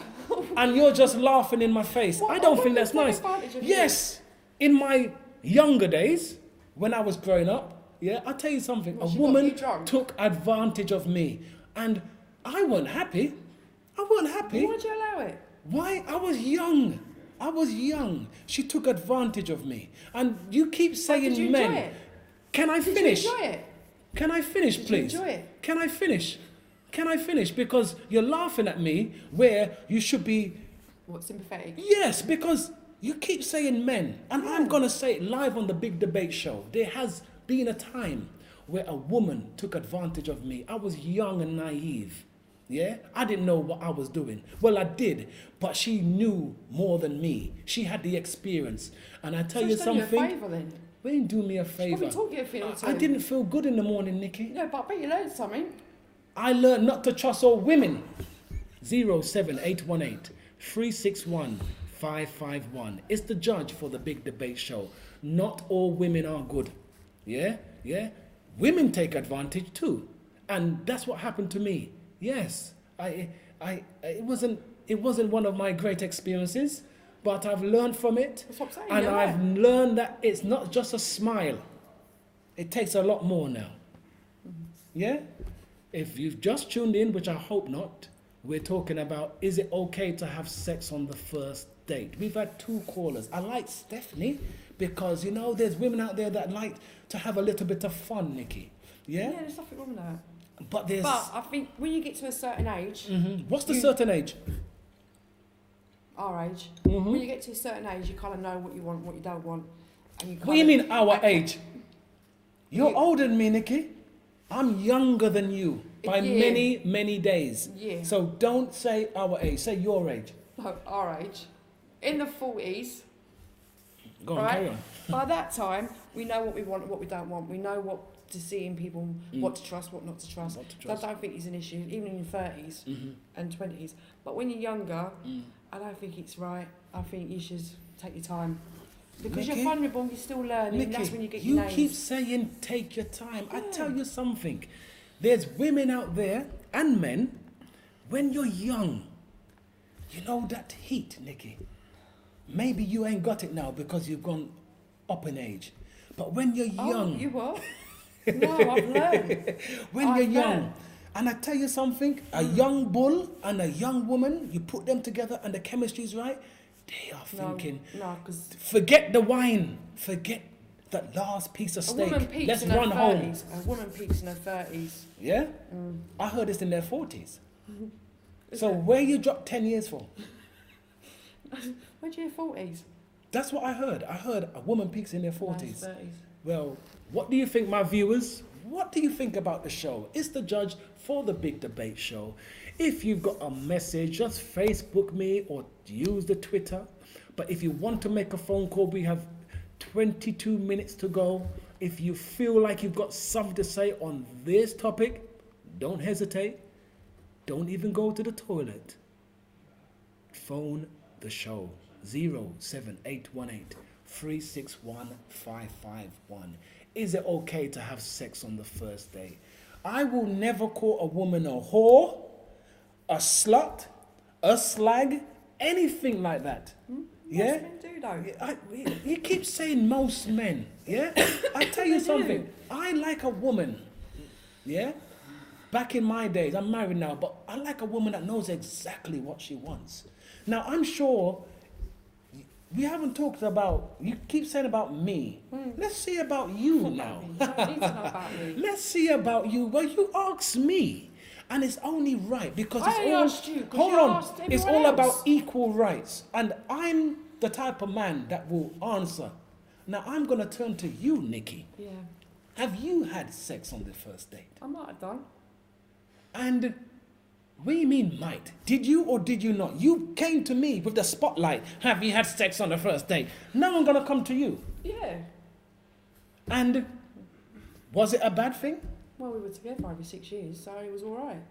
And you're just laughing in my face. I don't think that's nice. Yes, in my younger days, when I was growing up, yeah, I'll tell you something. A woman took advantage of me. And I wasn't happy. I wasn't happy.
Why'd you allow it?
Why? I was young. I was young. She took advantage of me. And you keep saying
did you
men.
enjoy it?
Can I
Did
finish?
you enjoy it?
Can I finish,
Did
please?
you enjoy it?
Can I finish? Can I finish? Because you're laughing at me where you should be.
What, sympathetic?
Yes, because you keep saying men. And I'm going to say it live on the Big Debate Show. There has been a time where a woman took advantage of me. I was young and naive. Yeah? I didn't know what I was doing. Well, I did, but she knew more than me. She had the experience. And I tell you
she's done
something.
You a favour then.
Well, you do me a favour.
Probably taught you a thing or two.
I didn't feel good in the morning, Nikki.
No, but I bet you learned something.
I learned not to trust all women. 07818 361 551. It's the judge for the Big Debate Show. Not all women are good. Yeah? Yeah? Women take advantage too. And that's what happened to me. Yes. It wasn't one of my great experiences, but I've learned from it.
That's what I'm saying,
And
you're
I've
right.
learned that it's not just a smile. It takes a lot more now. Yeah? If you've just tuned in, which I hope not, we're talking about, is it okay to have sex on the first date? We've had 2 callers. I like Stephanie because, you know, there's women out there that like to have a little bit of fun, Nikki. Yeah?
Yeah, there's nothing wrong with that.
But there's...
But I think when you get to a certain age,
What's the certain age?
our age,
Mm-hmm.
when you get to a certain age, you kind of know what you want, what you don't want. And you
What do you mean our age? You're older than me, Nikki. I'm younger than you by
Yeah.
many, many days.
Yeah.
So don't say our age, say your age.
No, our age. In the 40s,
Go on,
right?
carry on.
By that time, we know what we want and what we don't want. We know what to see in people, what to trust, what not to trust.
Not to
So
trust.
I don't think it's an issue, even in your 30s and 20s. But when you're younger, I don't think it's right. I think you should take your time. Because
Nikki?
you're vulnerable, you're still learning, and that's when you get
you
your names.
keep saying take your time. I
Yeah.
tell you something. There's women out there and men, when you're young, you know that heat, Nikki. Maybe you ain't got it now because you've gone up in age. But when you're young,
Oh, you what? No, I've learned.
when
I've
you're young,
learned.
and I tell you something, a young bull and a young woman, you put them together and the chemistry's right, they are thinking,
No, because
forget the wine, forget that last piece of
a
steak.
woman peaks
Let's
in her
run home.
30s. A woman peaks in her 30s.
Yeah? I heard it's in their 40s.
Is
So
it?
where you dropped 10 years for?
Where'd you hear 40s?
That's what I heard. I heard a woman peaks in their 40s.
30s.
Well, what do you think, my viewers? What do you think about the show? It's the judge for the Big Debate Show. If you've got a message, just Facebook me or use the Twitter. But if you want to make a phone call, we have 22 minutes to go. If you feel like you've got something to say on this topic, don't hesitate. Don't even go to the toilet. Phone the show. 07818 361 551. Is it okay to have sex on the first date? I will never call a woman a whore, a slut, a slag, anything like that. Yeah?
Most men do though.
You keep saying most men, yeah? I tell you
They do.
something. I like a woman, yeah? Back in my days, I'm married now, but I like a woman that knows exactly what she wants. Now, I'm sure we haven't talked about, you keep saying about me. Let's see about you now.
You don't need to know about me.
Let's see about you. Well, you asked me. And it's only right because
I
it's
only
all.
asked you 'cause
Hold
you
on,
asked
it's
everyone
all about
else.
equal rights, and I'm the type of man that will answer. Now I'm gonna turn to you, Nikki.
Yeah,
Have you had sex on the first date?
I might have done.
And what do you mean, might? Did you or did you not? You came to me with the spotlight. Have you had sex on the first date? Now I'm gonna come to you.
Yeah.
And was it a bad thing?
Well, we were together over 6 years, so it was all right.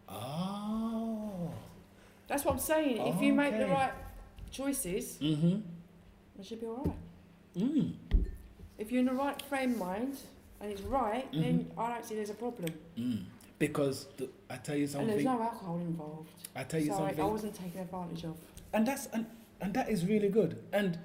Oh.
That's what I'm saying. If you make the
Okay.
right choices,
Mm-hmm.
it should be all right.
Mm.
If you're in the right frame mind and it's right, then I don't see there's a problem.
Mm. Because I tell you
And
something.
there's no alcohol involved.
I tell you
so
something.
I wasn't taken advantage of.
And that's and that is really good. And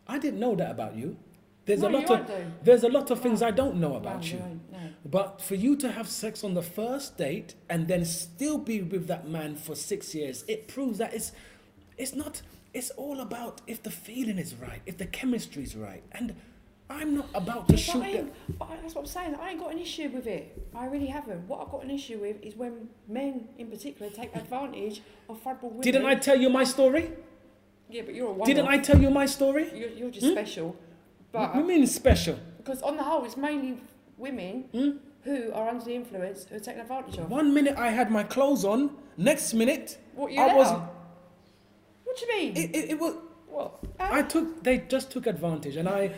I didn't know that about you. There's
No,
a
you
lot
won't
of
do.
there's a lot of things
No.
I don't know about
No,
you.
won't, no.
But for you to have sex on the first date and then still be with that man for 6 years, it proves that it's not It's all about if the feeling is right, if the chemistry is right. And I'm not about to shoot them.
But that's what I'm saying. I ain't got an issue with it. I really haven't. What I've got an issue with is when men, in particular, take advantage of vulnerable women.
Didn't I tell you my story?
Yeah, but you're a one-off.
Didn't I tell you my story?
You're just special. But
What do you mean special?
because on the whole, it's mainly women who are under the influence who are taken advantage of.
1 minute I had my clothes on, next minute
What you
I
let
was.
her? What do you mean?
It was.
What?
They just took advantage, and I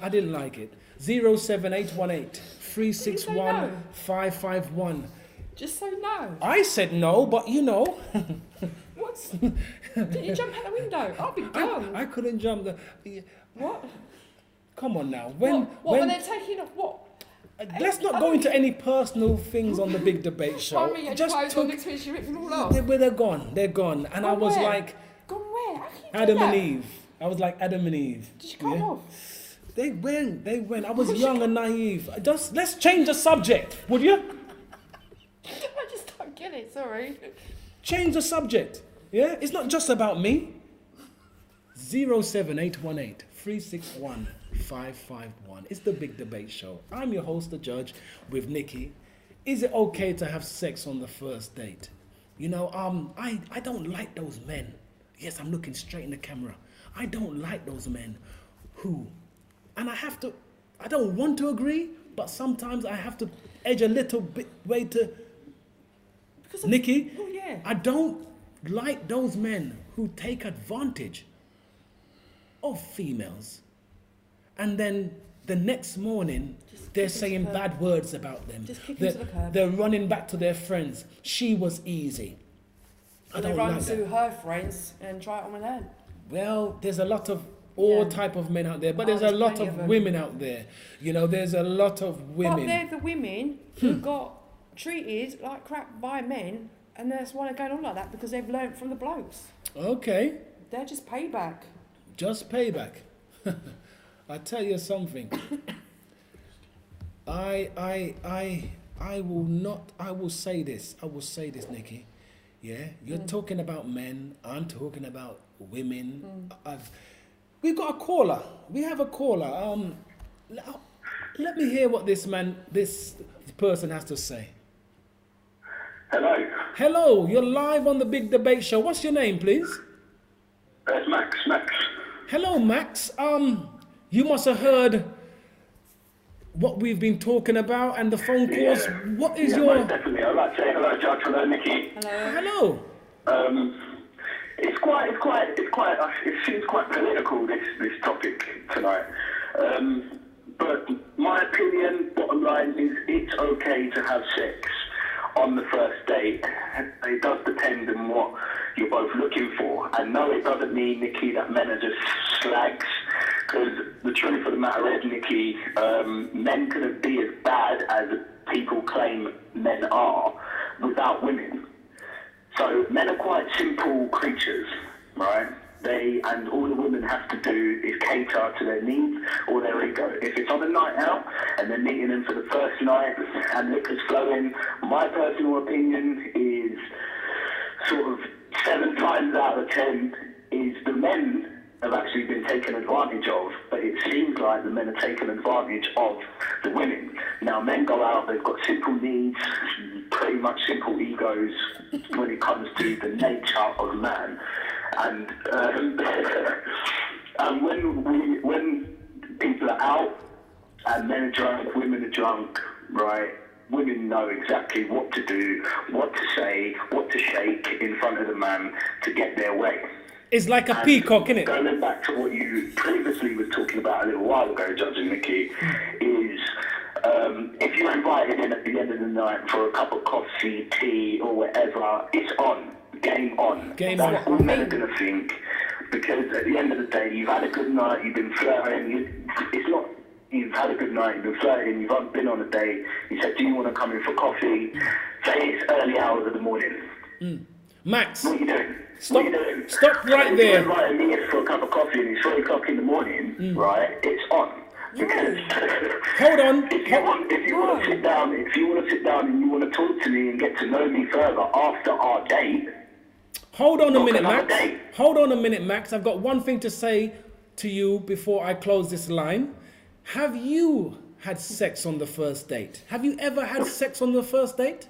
didn't like it. 07818 361 551.
Just say no.
I said no, but you know.
What's? Did you jump out the window? I'll be gone.
I couldn't jump the.
What?
Come on now.
What? When they're taking off what?
Let's not go into any personal things on the big debate show.
I mean, just took, next week she ripped them all off.
They're gone. They're gone. And I was
where?
like.
Gone where? How can you do
Adam
that?
and Eve. I was like Adam and Eve.
Did she cut off?
They went. I was young and naive. Let's change the subject, would you?
I just don't get it, sorry.
Change the subject. Yeah? It's not just about me. 07818 361 551. It's the Big Debate Show. I'm your host, the judge, with Nikki. Is it okay to have sex on the first date? You know, I don't like those men. Yes, I'm looking straight in the camera. I don't like those men who, and I don't want to agree, but sometimes I have to edge a little bit way to, Nikki,
Oh, yeah.
I don't like those men who take advantage of females, and then the next morning they're saying bad words about them.
Just kick them to the curb.
They're running back to their friends. She was easy. I
Or they
don't
run
like
to
that.
her friends and try it on with them.
Well, there's a lot of all
Yeah.
type of men out there, but
Oh,
there's a
there's
lot
plenty
of
of them.
women out there. You know, there's a lot of
But
women.
they're the women who got treated like crap by men, and that's why they're going on like that, because they've learnt from the blokes.
Okay,
They're just payback.
just payback. I tell you something. I will say this, Nikki. Yeah, you're talking about men. I'm talking about women. We've got a caller. We have a caller. Let me hear what this person has to say.
Hello,
Hello, you're live on the Big Debate Show. What's your name, please?
it's Max.
Hello, Max. You must have heard what we've been talking about and the phone calls.
Yeah.
What is
Most definitely. I'd like to say hello, Judge. Hello, Nikki.
Hello.
It seems quite political, this topic tonight. But my opinion, bottom line, is it's okay to have sex on the first date. It does depend on what you're both looking for. And no, it doesn't mean, Nikki, that men are just slags. Because the truth of the matter is, Nikki, men couldn't be as bad as people claim men are without women. So men are quite simple creatures, right? And all the women have to do is cater to their needs or their ego. If it's on a night out and they're meeting them for the first night and liquor's flowing, my personal opinion is sort of 7 times out of 10 is the men have actually been taken advantage of, but it seems like the men are taking advantage of the women. Now, men go out, they've got simple needs, pretty much simple egos when it comes to the nature of man. And when people are out and men are drunk, women are drunk, right? Women know exactly what to do, what to say, what to shake in front of the man to get their way.
It's like a peacock, innit?
Going back to what you previously was talking about a little while ago, Judge and Nikki, is if you're invited in at the end of the night for a cup of coffee, tea, or whatever, it's on. Game on. That's all men are going to think. Because at the end of the day, you've had a good night, you've been flirting. It's not you've had a good night, you've been flirting, you've been on a date. You said, do you want to come in for coffee? Say it's early hours of the morning.
Max,
What are you doing?
Stop-
What are you doing?
stop right
So if
there.
you're inviting me in for a cup of coffee and it's 3 o'clock in the morning, right? It's on. Because
hold on.
if you want to sit down and you want to talk to me and get to know me further after our date,
hold on a minute,
another
Max.
day.
Hold on a minute, Max. I've got one thing to say to you before I close this line. Have you had sex on the first date? Have you ever had sex on the first date?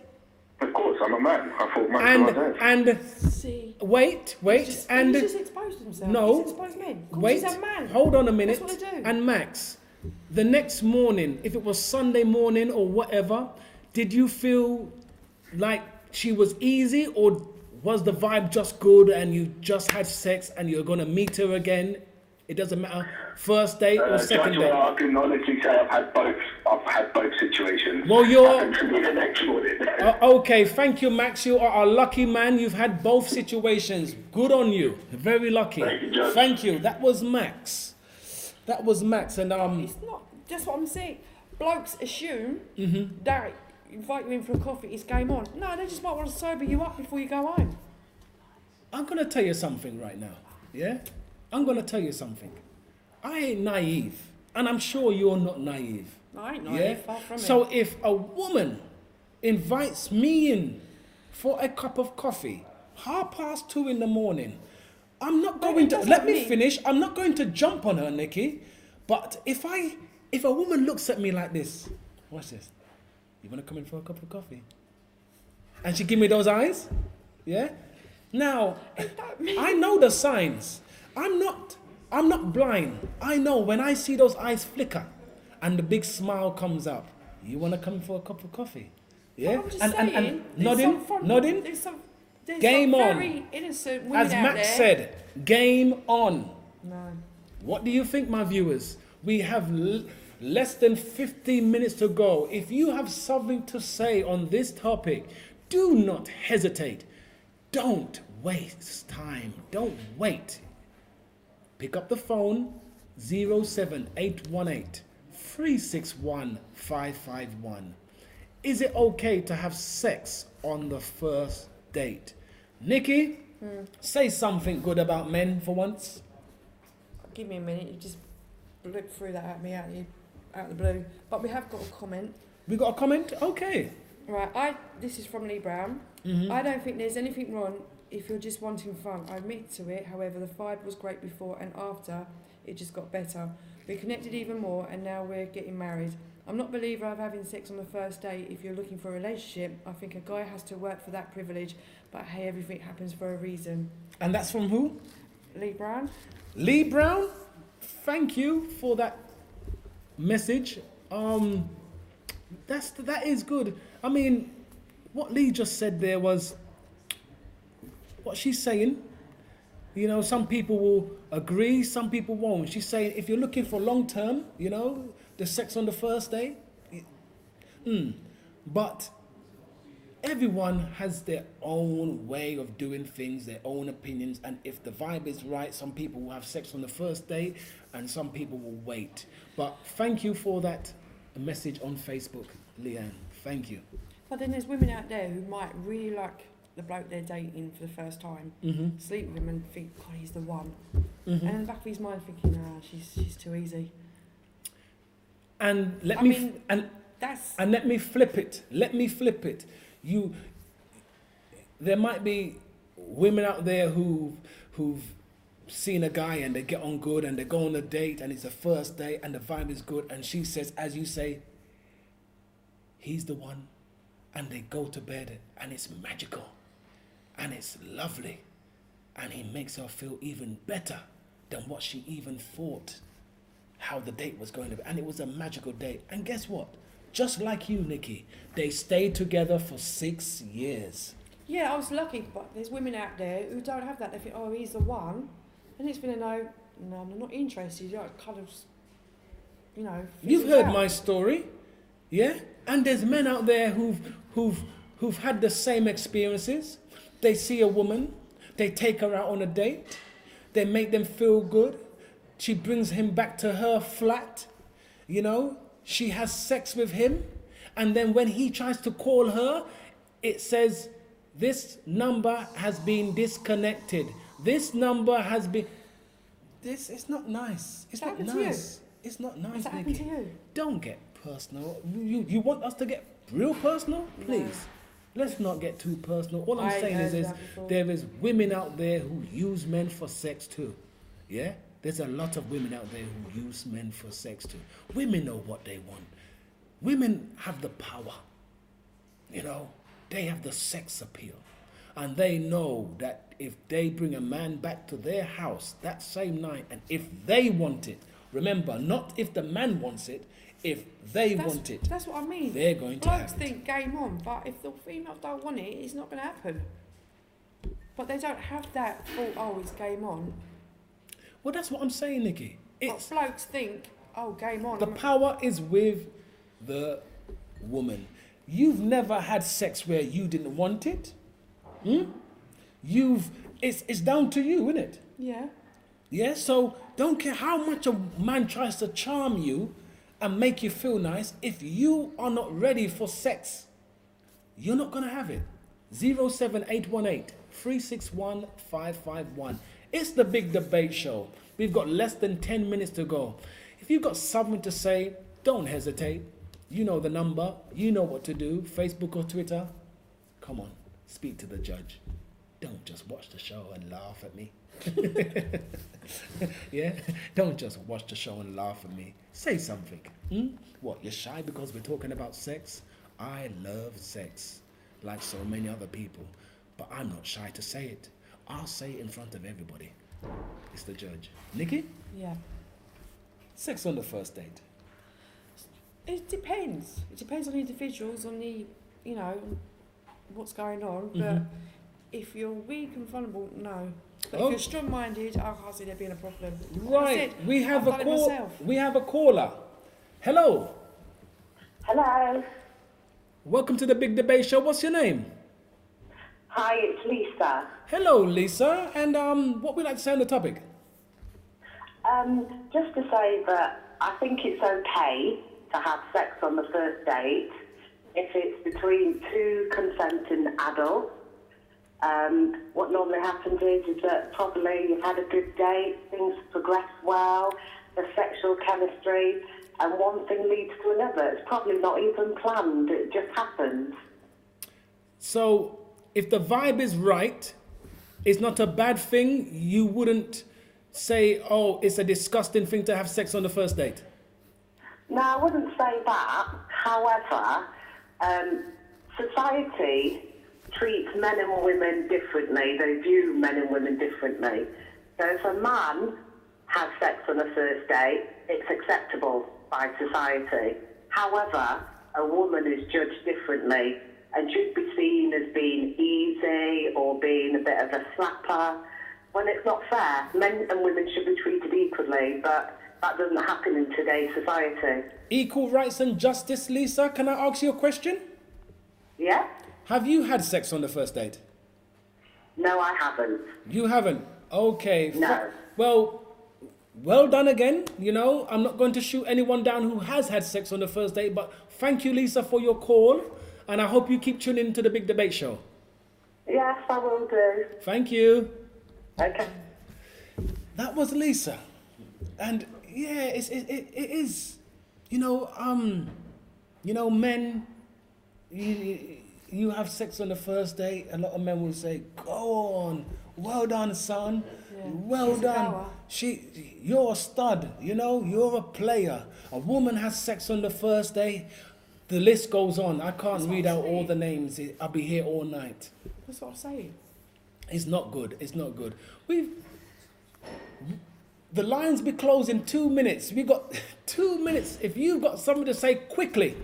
Of course, I'm a man. I thought man was my dad.
And
See.
wait,
He's
and
just exposed himself.
no,
He's exposed men. Of course
wait,
he's a man.
hold on a minute.
That's what they do.
And Max, the next morning, if it was Sunday morning or whatever, did you feel like she was easy, or was the vibe just good and you just had sex and you're gonna meet her again? It doesn't matter, first date or second date.
I can honestly say I've had both. I've had both situations.
Well, you're
Happened to me the next morning.
okay. Thank you, Max. You are a lucky man. You've had both situations. Good on you. Very lucky.
Thank you, Judge.
Thank you. That was Max. That was Max, and
It's not. That's what I'm saying. Blokes assume that invite you in for a coffee, it's game on. No, they just might want to sober you up before you go home.
I'm gonna tell you something right now. Yeah, I'm gonna tell you something. I ain't naive, and I'm sure you're not naive.
I ain't naive,
Yeah.
far from it.
So if a woman invites me in for a cup of coffee, 2:30 in the morning, I'm not
But
going
it
to.
doesn't
Let me
mean-
finish. I'm not going to jump on her, Nikki. But if a woman looks at me like this, watch this. You wanna come in for a cup of coffee? And she give me those eyes, yeah. Now, I know the signs. I'm not blind. I know when I see those eyes flicker, and the big smile comes up. You wanna come in for a cup of coffee? Yeah.
I'm just
And
saying,
nodding.
There's
Game
some
on.
very innocent women
As
out
Max
there.
said, game on.
No.
What do you think, my viewers? We have less than 15 minutes to go. If you have something to say on this topic, do not hesitate. Don't waste time. Don't wait. Pick up the phone, 07818 361 551. Is it okay to have sex on the first date? Nikki, say something good about men for once.
Give me a minute, you just look through that at me out of the blue. But we have got a comment.
We got a comment? Okay.
Right, this is from Lee Brown. I don't think there's anything wrong if you're just wanting fun. I admit to it, however, the vibe was great before and after, it just got better. We connected even more and now we're getting married. I'm not a believer of having sex on the first date if you're looking for a relationship. I think a guy has to work for that privilege, but hey, everything happens for a reason.
And that's from who?
Lee Brown?
Lee Brown, thank you for that message. That is good. I mean, what Lee just said there was what she's saying. You know, some people will agree, some people won't. She's saying if you're looking for long term, you know, the sex on the first day. But everyone has their own way of doing things, their own opinions, and if the vibe is right, some people will have sex on the first day and some people will wait. But thank you for that message on Facebook, Leanne. Thank you.
But then there's women out there who might really like the bloke they're dating for the first time, sleep with him and think, God, he's the one. And in the back of his mind thinking, she's too easy.
And let
I
me
mean,
and
That's
let me flip it. There might be women out there who've seen a guy and they get on good and they go on a date and it's the first date and the vibe is good and she says, as you say, he's the one, and they go to bed and it's magical and it's lovely and he makes her feel even better than what she even thought how the date was going to be, and it was a magical date. And guess what? Just like you, Nikki, they stayed together for 6 years.
I was lucky, but there's women out there who don't have that. They think, oh, he's the one, and it's been a no, I'm not interested. You know, kind of, you know.
You've
fizzles
heard
out.
my story, yeah? And there's men out there who've had the same experiences. They see a woman, they take her out on a date, they make them feel good. She brings him back to her flat, you know? She has sex with him, and then when he tries to call her, it says, this number has been disconnected. This number has been... This is not nice. It's not nice. It's not nice,
Has that happened
Nikki.
to you?
Don't get personal. You want us to get real personal? Please. Let's not get too personal. All I'm
I
saying
heard
is
that before.
there is women out there who use men for sex too. Yeah? There's a lot of women out there who use men for sex too. Women know what they want. Women have the power. You know, they have the sex appeal. And they know that if they bring a man back to their house that same night, and if they want it, remember, not if the man wants it, if they want it,
That's what I mean.
they're going to
Blokes
have it.
think game on, but if the female don't want it, it's not going to happen. But they don't have that thought, oh, it's game on.
Well, that's what I'm saying, Nikki.
But blokes think, oh, game on.
The power is with the woman. You've never had sex where you didn't want it. It's down to you, isn't it?
Yeah.
Yeah, so don't care how much a man tries to charm you and make you feel nice. If you are not ready for sex, you're not going to have it. 07818 361 551. It's the Big Debate Show. We've got less than 10 minutes to go. If you've got something to say, don't hesitate. You know the number. You know what to do. Facebook or Twitter. Come on, speak to the judge. Don't just watch the show and laugh at me. Yeah? Don't just watch the show and laugh at me. Say something. What, you're shy because we're talking about sex? I love sex, like so many other people. But I'm not shy to say it. I'll say it in front of everybody. It's the judge. Nikki?
Yeah.
Sex on the first date.
It depends. It depends on the individuals, on the, you know, what's going on. But if you're weak and vulnerable, no. But if you're strong-minded, I can't see there being a problem. Like I
Right.
said,
We have
I've
a
done it
call.
myself.
We have a caller. Hello.
Hello.
Welcome to the Big Debate Show. What's your name?
Hi, it's Lisa.
Hello, Lisa. And what would you like to say on the topic?
Just to say that I think it's okay to have sex on the first date if it's between two consenting adults. What normally happens is that probably you've had a good date, things progress well, the sexual chemistry, and one thing leads to another. It's probably not even planned, it just happens.
So, if the vibe is right, it's not a bad thing. You wouldn't say, oh, it's a disgusting thing to have sex on the first date.
No, I wouldn't say that. However, society treats men and women differently. They view men and women differently. So if a man has sex on the first date, it's acceptable by society. However, a woman is judged differently and should be seen as being easy or being a bit of a slapper. When it's not fair, men and women should be treated equally, but that doesn't happen in today's society.
Equal rights and justice, Lisa. Can I ask you a question?
Yeah?
Have you had sex on the first date?
No, I haven't.
You haven't? Okay.
No.
Well done again. You know, I'm not going to shoot anyone down who has had sex on the first date, but thank you, Lisa, for your call. And I hope you keep tuning into the Big Debate Show.
Yes, I will do.
Thank you.
Okay.
That was Lisa. And yeah, it is. Men, you have sex on the first date. A lot of men will say, "Go on, well done, son, well
She's a
done.
goer.
You're a stud. You know, you're a player." A woman has sex on the first date. The list goes on. I can't read out all the names. I'll be here all night.
That's what I'm saying.
It's not good. It's not good. The lines be closed in 2 minutes. We got 2 minutes. If you've got something to say quickly,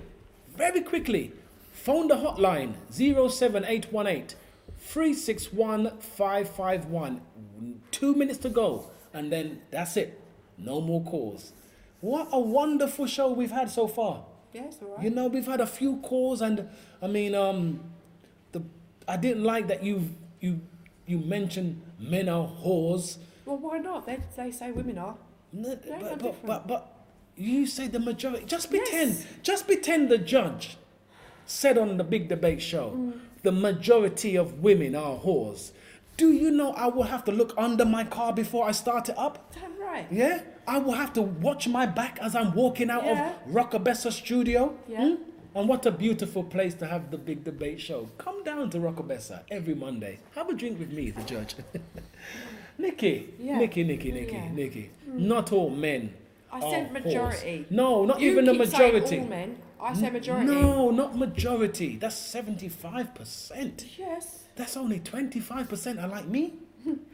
very quickly, phone the hotline 07818 361 551. 2 minutes to go, and then that's it. No more calls. What a wonderful show we've had so far.
Yeah, it's all right.
You know, we've had a few calls, and I mean, I didn't like that you mentioned men are whores.
Well, why not? They say women are.
No,
They ain't no different.
but you say the majority. Just pretend.
Yes.
Just pretend the judge said on the Big Debate Show, the majority of women are whores. Do you know I will have to look under my car before I start it up?
Damn right.
Yeah? I will have to watch my back as I'm walking out of Rockabessa Studio.
Yeah.
And what a beautiful place to have the Big Debate Show. Come down to Rockabessa every Monday. Have a drink with me, the judge. Nikki,
Yeah.
Nikki.
Yeah.
Not all men.
I said
are
majority.
whores. No, not
You
even the
keep saying
majority.
all men. I said majority.
No, not majority. That's 75%.
Yes.
That's only 25% are like me.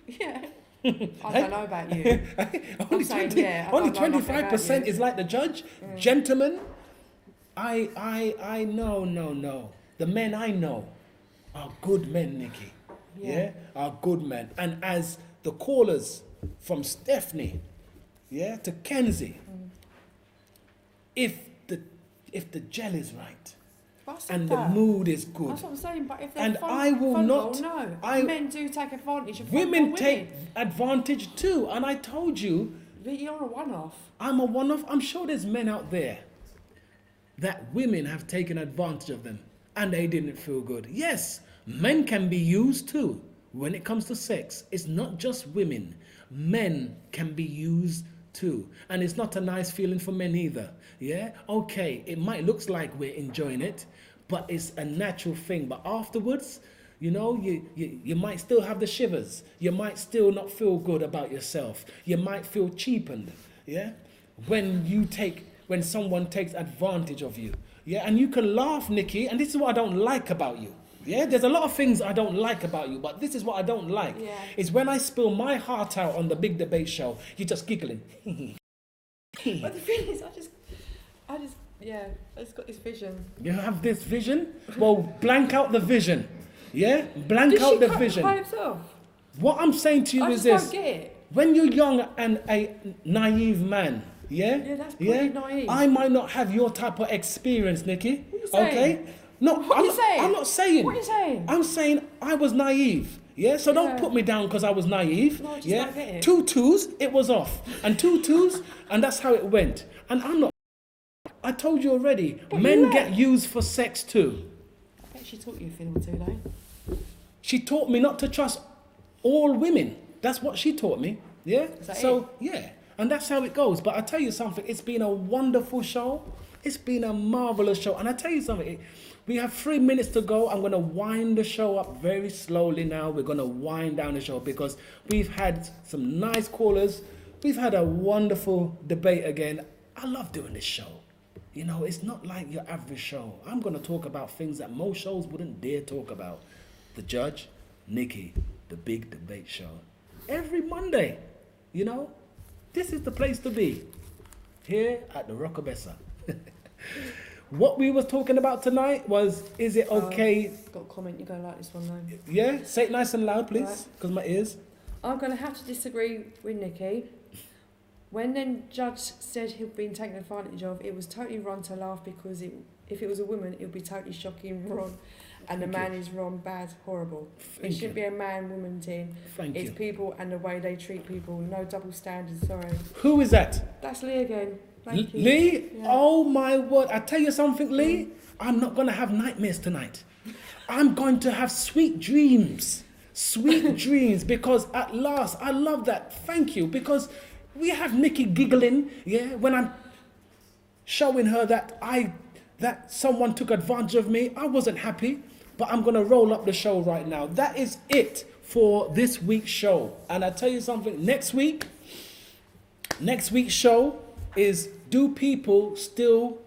Yeah. I don't know about you.
only
saying,
20,
yeah, I
only
don't know nothing about
25%
you.
is like the judge. Gentlemen, I no. The men I know are good men, Nikki. Yeah. Are good men. And as the callers from Stephanie, to Kenzie, if the gel is right
But I said
and
that.
the mood is good,
That's what I'm saying. But if they're
and I will
vulnerable,
not-
no. Men do take advantage of
women
vulnerable
take advantage too. And I told you,
But you're a one-off.
I'm a one-off. I'm sure there's men out there that women have taken advantage of them and they didn't feel good. Yes, men can be used too when it comes to sex. It's not just women. Men can be used too. And it's not a nice feeling for men either. Yeah? Okay, it might look like we're enjoying it, but it's a natural thing. But afterwards, you know, you might still have the shivers. You might still not feel good about yourself. You might feel cheapened. Yeah? When someone takes advantage of you. Yeah, and you can laugh, Nikki, and this is what I don't like about you. Yeah, there's a lot of things I don't like about you, but this is what I don't like.
Yeah.
Is when I spill my heart out on the big debate show, you're just giggling.
But the thing is, I just got this vision.
You have this vision? Well, blank out the vision. Yeah? Blank
Did
out
she
the
cut
vision.
by herself?
What I'm saying to you
I
is
just
this.
don't get it.
When you're young and a naive man,
Yeah, that's pretty naive.
I might not have your type of experience, Nikki.
What are you saying?
Okay? No,
What are
I'm
you saying?
I'm not saying.
What are you saying?
I'm saying I was naive. Yeah, so don't
Yeah.
put me down because I was naive.
No, I just
yeah,
don't get it.
2 twos, it was off, and 2 twos, and that's how it went. And I'm not. I told you already.
But
men
you
get used for sex too.
I bet she taught you a thing or two, though.
She taught me not to trust all women. That's what she taught me. Yeah.
Is that
So yeah, and that's how it goes. But I tell you something. It's been a wonderful show. It's been a marvelous show. And I tell you something. We have 3 minutes to go. I'm going to wind the show up very slowly now. We're going to wind down the show because we've had some nice callers. We've had a wonderful debate again. I love doing this show. You know, it's not like your average show. I'm going to talk about things that most shows wouldn't dare talk about. The Judge, Nikki, the big debate show. Every Monday, you know, this is the place to be. Here at the Rockabessa. What we was talking about tonight was, is it okay?
Got a comment, you're going to like this one, though.
Yeah, say it nice and loud, please,
Right.
because my ears.
I'm going to have to disagree with Nikki. When the judge said he'd been taken advantage of, it was totally wrong to laugh because if it was a woman, it would be totally shocking, wrong. And the man is wrong, bad, horrible.
Thank
It shouldn't
you.
be a man-woman thing.
Thank
It's
you.
people and the way they treat people. No double standards, sorry.
Who is that?
That's Lee again. Thank you.
Lee?
Yeah.
Oh my word. I tell you something, Lee. I'm not going to have nightmares tonight. I'm going to have sweet dreams. Sweet dreams, because at last, I love that. Thank you. Because we have Nikki giggling, yeah, when I'm showing her that someone took advantage of me. I wasn't happy, but I'm going to roll up the show right now. That is it for this week's show. And I tell you something, next week's show is, do people still